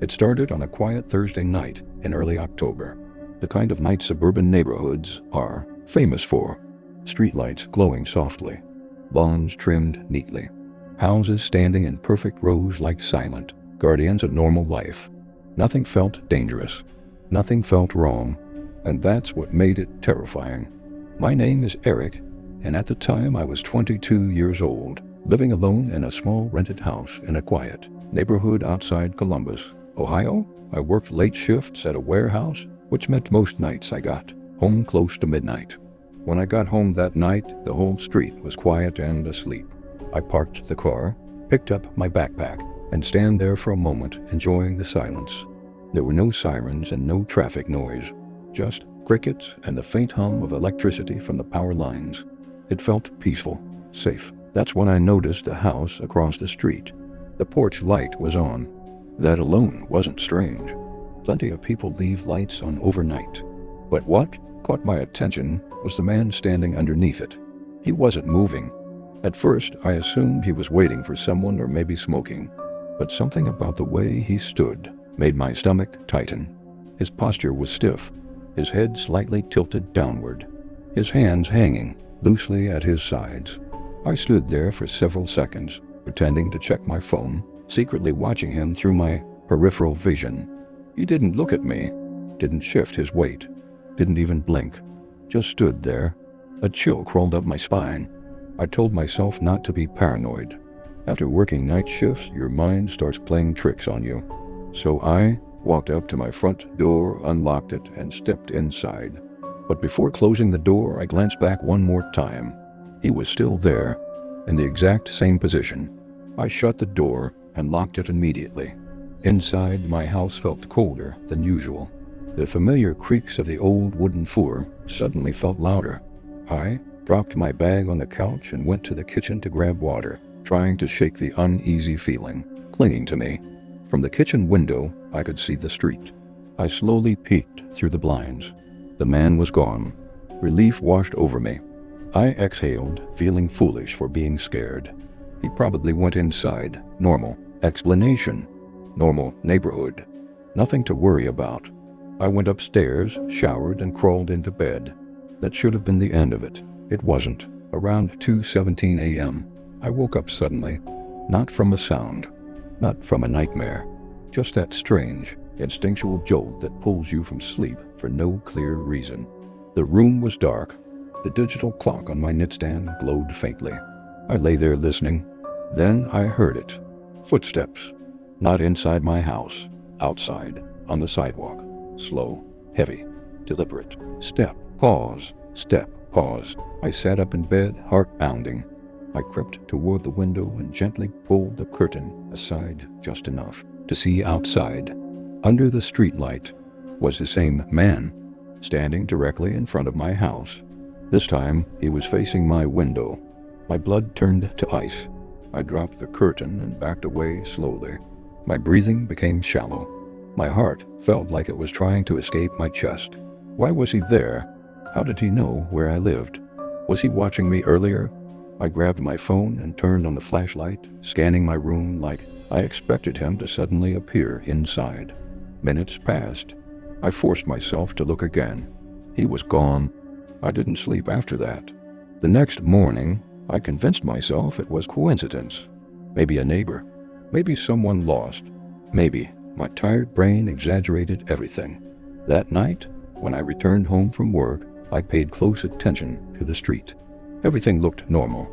It started on a quiet Thursday night in early October, the kind of night suburban neighborhoods are famous for. Streetlights glowing softly, lawns trimmed neatly, houses standing in perfect rows like silent guardians of normal life. Nothing felt dangerous, nothing felt wrong, and that's what made it terrifying. My name is Eric, and at the time I was 22 years old, living alone in a small rented house in a quiet neighborhood outside Columbus, Ohio. I worked late shifts at a warehouse, which meant most nights I got home close to midnight. When I got home that night, the whole street was quiet and asleep. I parked the car, picked up my backpack, and stand there for a moment enjoying the silence. There were no sirens and no traffic noise, just crickets and the faint hum of electricity from the power lines. It felt peaceful, safe. That's when I noticed the house across the street. The porch light was on. That alone wasn't strange. Plenty of people leave lights on overnight. But what caught my attention was the man standing underneath it. He wasn't moving. At first, I assumed he was waiting for someone or maybe smoking. But something about the way he stood made my stomach tighten. His posture was stiff, his head slightly tilted downward, his hands hanging loosely at his sides. I stood there for several seconds, pretending to check my phone, secretly watching him through my peripheral vision. He didn't look at me, didn't shift his weight, didn't even blink, just stood there. A chill crawled up my spine. I told myself not to be paranoid. After working night shifts, your mind starts playing tricks on you. So I walked up to my front door, unlocked it, and stepped inside. But before closing the door, I glanced back one more time. He was still there, in the exact same position. I shut the door and locked it immediately. Inside, my house felt colder than usual. The familiar creaks of the old wooden floor suddenly felt louder. I dropped my bag on the couch and went to the kitchen to grab water, trying to shake the uneasy feeling clinging to me. From the kitchen window, I could see the street. I slowly peeked through the blinds. The man was gone. Relief washed over me. I exhaled, feeling foolish for being scared. He probably went inside. Normal explanation. Normal neighborhood. Nothing to worry about. I went upstairs, showered, and crawled into bed. That should have been the end of it. It wasn't. Around 2:17 a.m., I woke up suddenly. Not from a sound. Not from a nightmare. Just that strange, instinctual jolt that pulls you from sleep for no clear reason. The room was dark. The digital clock on my nightstand glowed faintly. I lay there listening. Then I heard it. Footsteps. Not inside my house. Outside. On the sidewalk. Slow. Heavy. Deliberate. Step. Pause. Step. Pause. I sat up in bed, heart pounding. I crept toward the window and gently pulled the curtain aside just enough to see outside. Under the streetlight was the same man, standing directly in front of my house. This time, he was facing my window. My blood turned to ice. I dropped the curtain and backed away slowly. My breathing became shallow. My heart felt like it was trying to escape my chest. Why was he there? How did he know where I lived? Was he watching me earlier? I grabbed my phone and turned on the flashlight, scanning my room like I expected him to suddenly appear inside. Minutes passed. I forced myself to look again. He was gone. I didn't sleep after that. The next morning, I convinced myself it was coincidence. Maybe a neighbor. Maybe someone lost. Maybe my tired brain exaggerated everything. That night, when I returned home from work, I paid close attention to the street. Everything looked normal.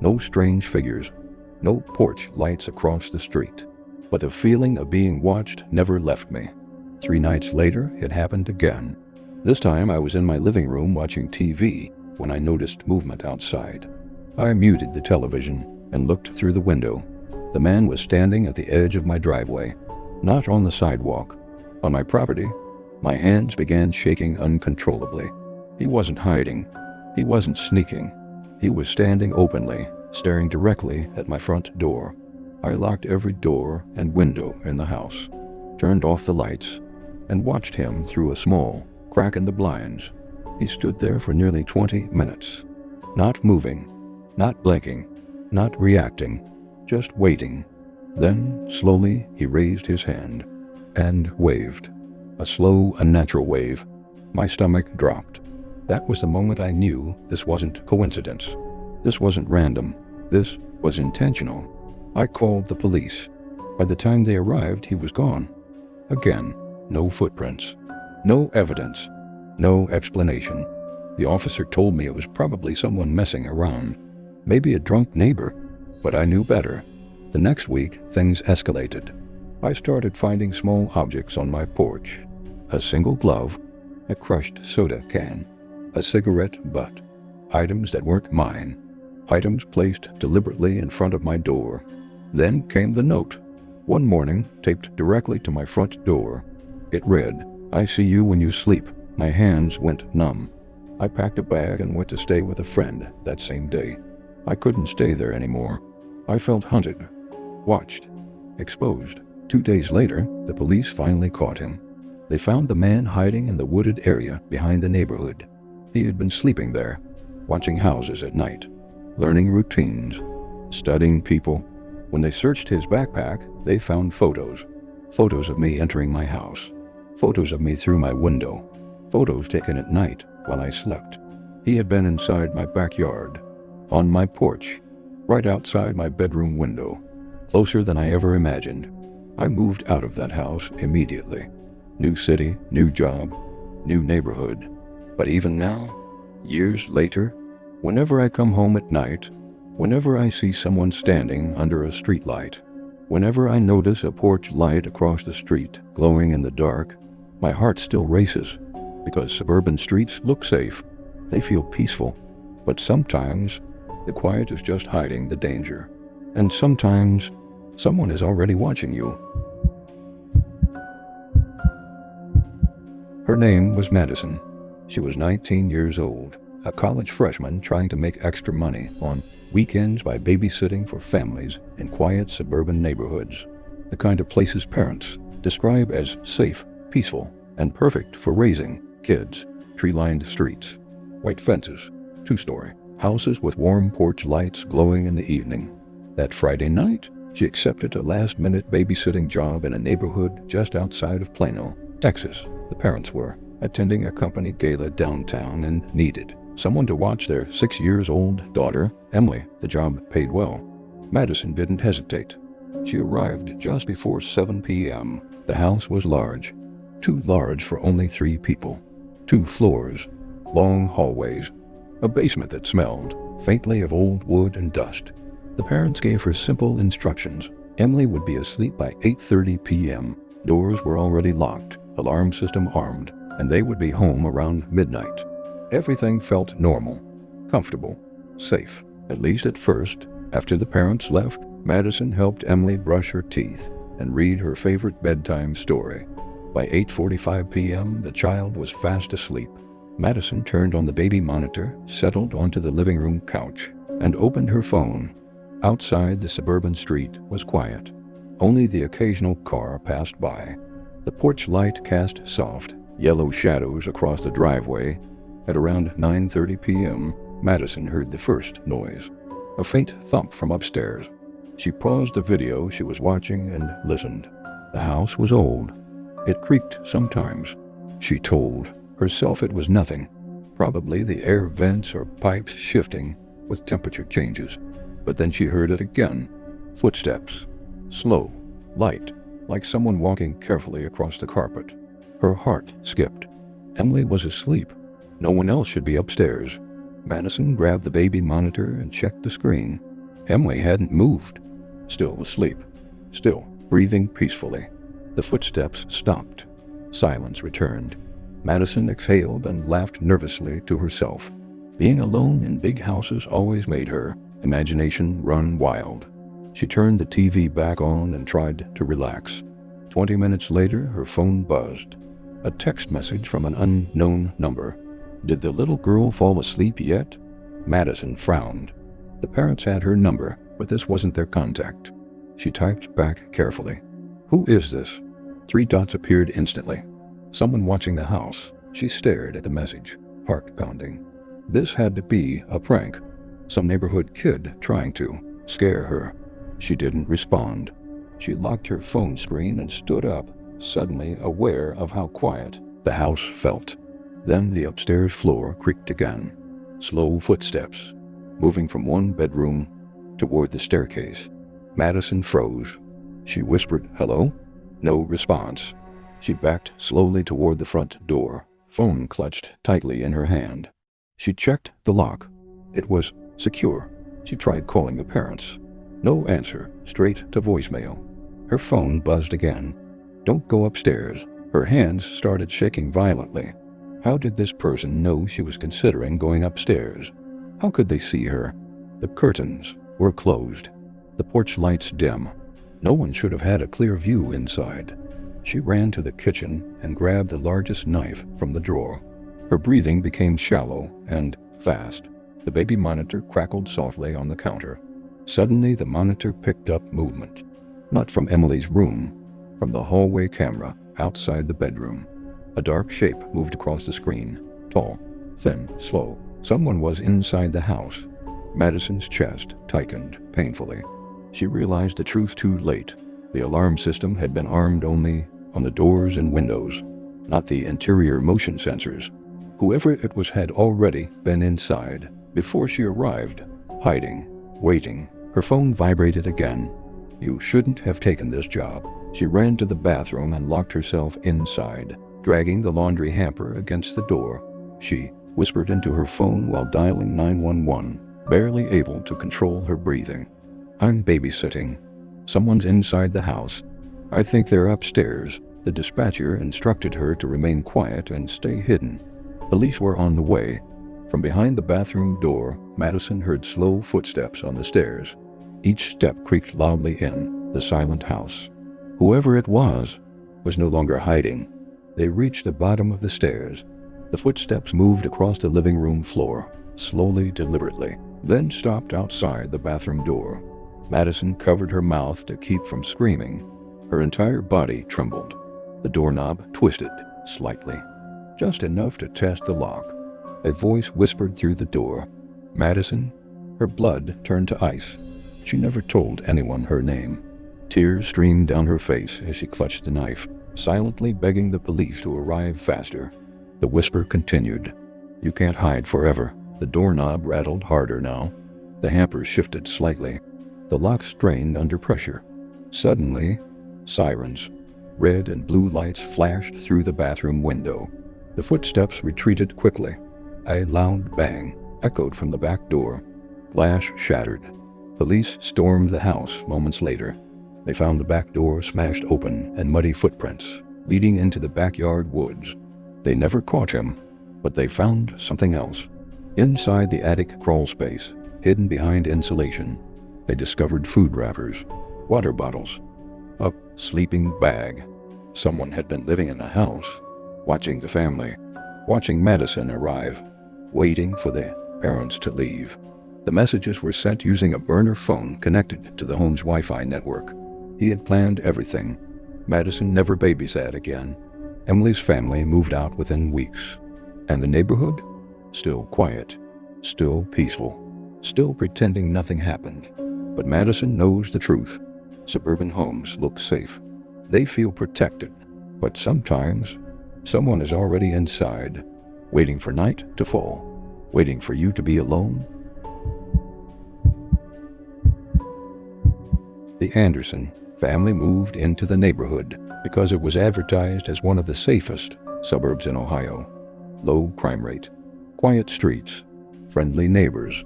No strange figures. No porch lights across the street. But the feeling of being watched never left me. 3 nights later, it happened again. This time I was in my living room watching TV when I noticed movement outside. I muted the television and looked through the window. The man was standing at the edge of my driveway, not on the sidewalk. On my property, my hands began shaking uncontrollably. He wasn't hiding. He wasn't sneaking. He was standing openly, staring directly at my front door. I locked every door and window in the house, turned off the lights, and watched him through a small crack in the blinds. He stood there for nearly 20 minutes, not moving, not blinking, not reacting, just waiting. Then, slowly, he raised his hand. and waved. A slow, unnatural wave. My stomach dropped. That was the moment I knew this wasn't coincidence. This wasn't random. This was intentional. I called the police. By the time they arrived, he was gone. Again, no footprints. No evidence. No explanation. The officer told me it was probably someone messing around. Maybe a drunk neighbor. But I knew better. The next week, things escalated. I started finding small objects on my porch. A single glove, a crushed soda can, a cigarette butt. Items that weren't mine. Items placed deliberately in front of my door. Then came the note. One morning, taped directly to my front door. It read, "I see you when you sleep." My hands went numb. I packed a bag and went to stay with a friend that same day. I couldn't stay there anymore. I felt hunted, watched, exposed. 2 days later, the police finally caught him. They found the man hiding in the wooded area behind the neighborhood. He had been sleeping there, watching houses at night, learning routines, studying people. When they searched his backpack, they found photos. Photos of me entering my house. Photos of me through my window. Photos taken at night while I slept. He had been inside my backyard, on my porch, right outside my bedroom window, closer than I ever imagined. I moved out of that house immediately. New city, new job, new neighborhood. But even now, years later, whenever I come home at night, whenever I see someone standing under a streetlight, whenever I notice a porch light across the street glowing in the dark, my heart still races, because suburban streets look safe. They feel peaceful. But sometimes, the quiet is just hiding the danger. And sometimes, someone is already watching you. Her name was Madison. She was 19 years old, a college freshman trying to make extra money on weekends by babysitting for families in quiet suburban neighborhoods, the kind of places parents describe as safe, peaceful, and perfect for raising kids. Tree-lined streets, white fences, 2-story houses with warm porch lights glowing in the evening. That Friday night, she accepted a last-minute babysitting job in a neighborhood just outside of Plano, Texas. The parents were attending a company gala downtown and needed someone to watch their 6-year-old daughter, Emily. The job paid well. Madison didn't hesitate. She arrived just before 7 p.m. The house was large, too large for only 3 people. 2 floors, long hallways, a basement that smelled faintly of old wood and dust. The parents gave her simple instructions. Emily would be asleep by 8:30 p.m. Doors were already locked, alarm system armed, and they would be home around midnight. Everything felt normal, comfortable, safe, at least at first. After the parents left, Madison helped Emily brush her teeth and read her favorite bedtime story. By 8:45 p.m., the child was fast asleep. Madison turned on the baby monitor, settled onto the living room couch, and opened her phone. Outside, the suburban street was quiet. Only the occasional car passed by. The porch light cast soft, yellow shadows across the driveway. At around 9:30 p.m., Madison heard the first noise, a faint thump from upstairs. She paused the video she was watching and listened. The house was old. It creaked sometimes. She told herself it was nothing, probably the air vents or pipes shifting with temperature changes. But then she heard it again. Footsteps. Slow, light, like someone walking carefully across the carpet. Her heart skipped. Emily was asleep. No one else should be upstairs. Madison grabbed the baby monitor and checked the screen. Emily hadn't moved. Still asleep. Still breathing peacefully. The footsteps stopped. Silence returned. Madison exhaled and laughed nervously to herself. Being alone in big houses always made her imagination run wild. She turned the TV back on and tried to relax. 20 minutes later, her phone buzzed. A text message from an unknown number. Did the little girl fall asleep yet? Madison frowned. The parents had her number, but this wasn't their contact. She typed back carefully. Who is this? 3 dots appeared instantly. Someone watching the house. She stared at the message, heart pounding. This had to be a prank. Some neighborhood kid trying to scare her. She didn't respond. She locked her phone screen and stood up, suddenly aware of how quiet the house felt. Then the upstairs floor creaked again. Slow footsteps, moving from one bedroom toward the staircase. Madison froze. She whispered, "Hello?" No response. She backed slowly toward the front door, phone clutched tightly in her hand. She checked the lock. It was secure. She tried calling the parents. No answer, straight to voicemail. Her phone buzzed again. "Don't go upstairs." Her hands started shaking violently. How did this person know she was considering going upstairs? How could they see her? The curtains were closed, the porch lights dim. No one should have had a clear view inside. She ran to the kitchen and grabbed the largest knife from the drawer. Her breathing became shallow and fast. The baby monitor crackled softly on the counter. Suddenly, the monitor picked up movement. Not from Emily's room, from the hallway camera outside the bedroom. A dark shape moved across the screen, tall, thin, slow. Someone was inside the house. Madison's chest tightened painfully. She realized the truth too late. The alarm system had been armed only on the doors and windows, not the interior motion sensors. Whoever it was had already been inside before she arrived, hiding, waiting. Her phone vibrated again. "You shouldn't have taken this job." She ran to the bathroom and locked herself inside, dragging the laundry hamper against the door. She whispered into her phone while dialing 911, barely able to control her breathing. "I'm babysitting. Someone's inside the house. I think they're upstairs." The dispatcher instructed her to remain quiet and stay hidden. Police were on the way. From behind the bathroom door, Madison heard slow footsteps on the stairs. Each step creaked loudly in the silent house. Whoever it was no longer hiding. They reached the bottom of the stairs. The footsteps moved across the living room floor, slowly, deliberately, then stopped outside the bathroom door. Madison covered her mouth to keep from screaming. Her entire body trembled. The doorknob twisted slightly, just enough to test the lock. A voice whispered through the door. "Madison?" Her blood turned to ice. She never told anyone her name. Tears streamed down her face as she clutched the knife, silently begging the police to arrive faster. The whisper continued. "You can't hide forever." The doorknob rattled harder now. The hamper shifted slightly. The lock strained under pressure. Suddenly, sirens. Red and blue lights flashed through the bathroom window. The footsteps retreated quickly. A loud bang echoed from the back door. Glass shattered. Police stormed the house moments later. They found the back door smashed open and muddy footprints leading into the backyard woods. They never caught him, but they found something else. Inside the attic crawl space, hidden behind insulation, they discovered food wrappers, water bottles, a sleeping bag. Someone had been living in the house, watching the family, watching Madison arrive, waiting for the parents to leave. The messages were sent using a burner phone connected to the home's Wi-Fi network. He had planned everything. Madison never babysat again. Emily's family moved out within weeks. And the neighborhood? Still quiet, still peaceful, still pretending nothing happened. But Madison knows the truth. Suburban homes look safe. They feel protected. But sometimes, someone is already inside, waiting for night to fall, waiting for you to be alone. The Anderson family moved into the neighborhood because it was advertised as one of the safest suburbs in Ohio. Low crime rate, quiet streets, friendly neighbors,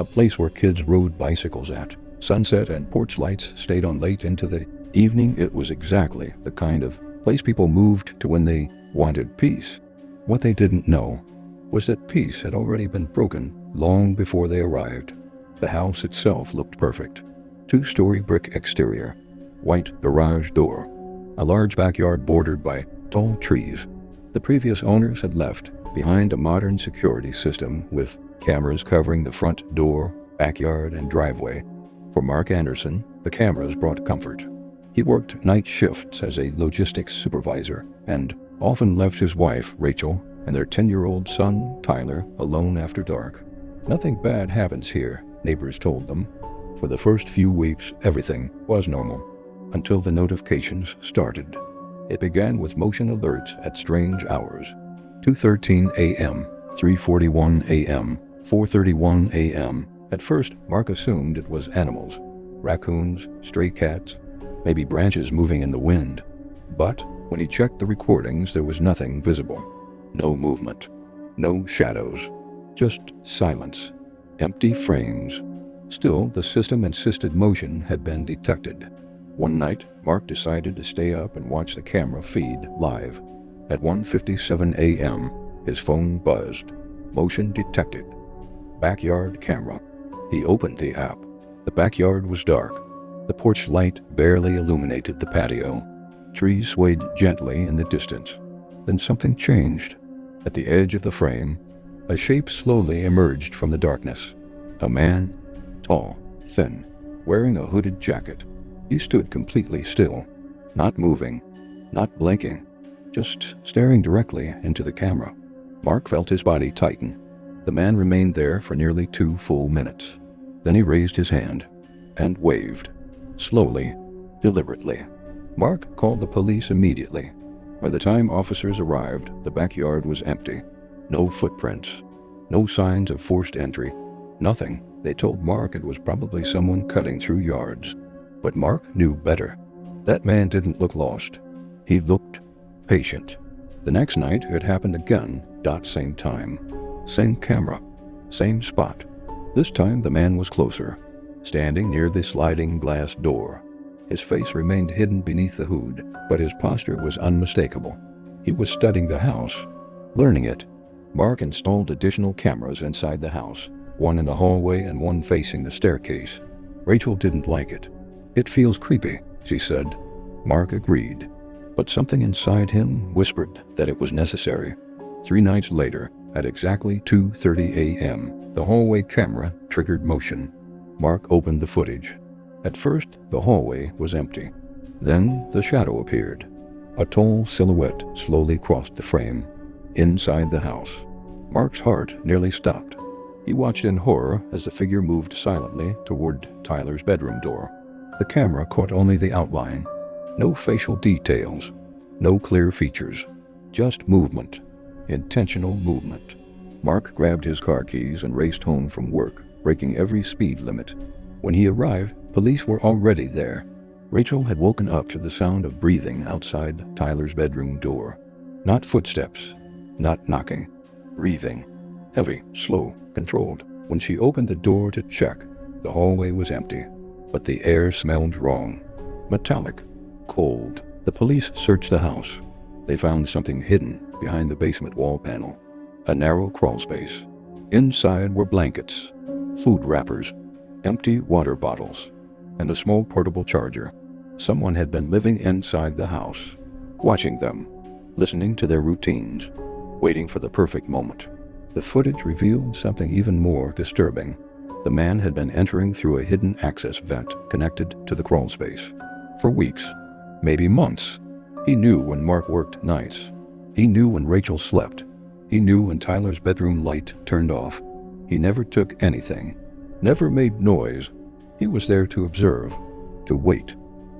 a place where kids rode bicycles at sunset and porch lights stayed on late into the evening. It was exactly the kind of place people moved to when they wanted peace. What they didn't know was that peace had already been broken long before they arrived. The house itself looked perfect. 2-story brick exterior, white garage door, a large backyard bordered by tall trees. The previous owners had left behind a modern security system with cameras covering the front door, backyard, and driveway. For Mark Anderson, the cameras brought comfort. He worked night shifts as a logistics supervisor and often left his wife, Rachel, and their 10-year-old son, Tyler, alone after dark. "Nothing bad happens here," neighbors told them. For the first few weeks, everything was normal, until the notifications started. It began with motion alerts at strange hours: 2:13 a.m., 3:41 a.m., 4:31 a.m. At first, Mark assumed it was animals: raccoons, stray cats, maybe branches moving in the wind. But when he checked the recordings, there was nothing visible. No movement, no shadows, just silence, empty frames. Still, the system insisted motion had been detected. One night, Mark decided to stay up and watch the camera feed live. At 1:57 a.m., his phone buzzed. Motion detected. Backyard camera. He opened the app. The backyard was dark. The porch light barely illuminated the patio. Trees swayed gently in the distance. Then something changed. At the edge of the frame, a shape slowly emerged from the darkness. A man, tall, thin, wearing a hooded jacket. He stood completely still, not moving, not blinking, just staring directly into the camera. Mark felt his body tighten. The man remained there for nearly 2 full minutes. Then he raised his hand and waved, slowly, deliberately. Mark called the police immediately. By the time officers arrived, the backyard was empty. No footprints, no signs of forced entry, nothing. They told Mark it was probably someone cutting through yards. But Mark knew better. That man didn't look lost. He looked patient. The next night, it happened again. Same time, same camera, same spot. This time, the man was closer, standing near the sliding glass door. His face remained hidden beneath the hood, but his posture was unmistakable. He was studying the house, learning it. Mark installed additional cameras inside the house, one in the hallway and one facing the staircase. Rachel didn't like it. "It feels creepy," she said. Mark agreed, but something inside him whispered that it was necessary. 3 nights later, at exactly 2:30 a.m., the hallway camera triggered motion. Mark opened the footage. At first, the hallway was empty. Then the shadow appeared. A tall silhouette slowly crossed the frame, inside the house. Mark's heart nearly stopped. He watched in horror as the figure moved silently toward Tyler's bedroom door. The camera caught only the outline. No facial details, no clear features, just movement, intentional movement. Mark grabbed his car keys and raced home from work, breaking every speed limit. When he arrived, police were already there. Rachel had woken up to the sound of breathing outside Tyler's bedroom door. Not footsteps, not knocking, breathing. Heavy, slow, controlled. When she opened the door to check, the hallway was empty, but the air smelled wrong. Metallic, cold. The police searched the house. They found something hidden behind the basement wall panel. A narrow crawl space. Inside were blankets, food wrappers, empty water bottles, and a small portable charger. Someone had been living inside the house, watching them, listening to their routines, waiting for the perfect moment. The footage revealed something even more disturbing. The man had been entering through a hidden access vent connected to the crawl space. For weeks, maybe months. He knew when Mark worked nights. He knew when Rachel slept. He knew when Tyler's bedroom light turned off. He never took anything, never made noise. He was there to observe, to wait.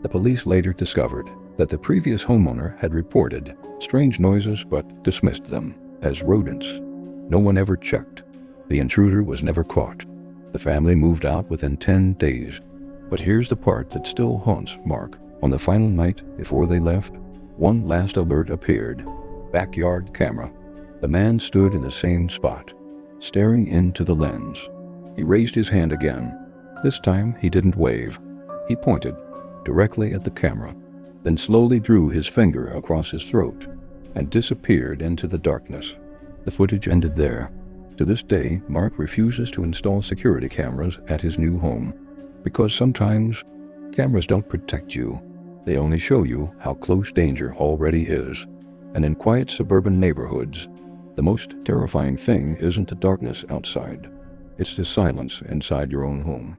The police later discovered that the previous homeowner had reported strange noises but dismissed them as rodents. No one ever checked. The intruder was never caught. The family moved out within 10 days. But here's the part that still haunts Mark. On the final night before they left, one last alert appeared. Backyard camera. The man stood in the same spot, staring into the lens. He raised his hand again. This time he didn't wave. He pointed directly at the camera, then slowly drew his finger across his throat and disappeared into the darkness. The footage ended there. To this day, Mark refuses to install security cameras at his new home, because sometimes cameras don't protect you. They only show you how close danger already is. And in quiet suburban neighborhoods, the most terrifying thing isn't the darkness outside. It's the silence inside your own home.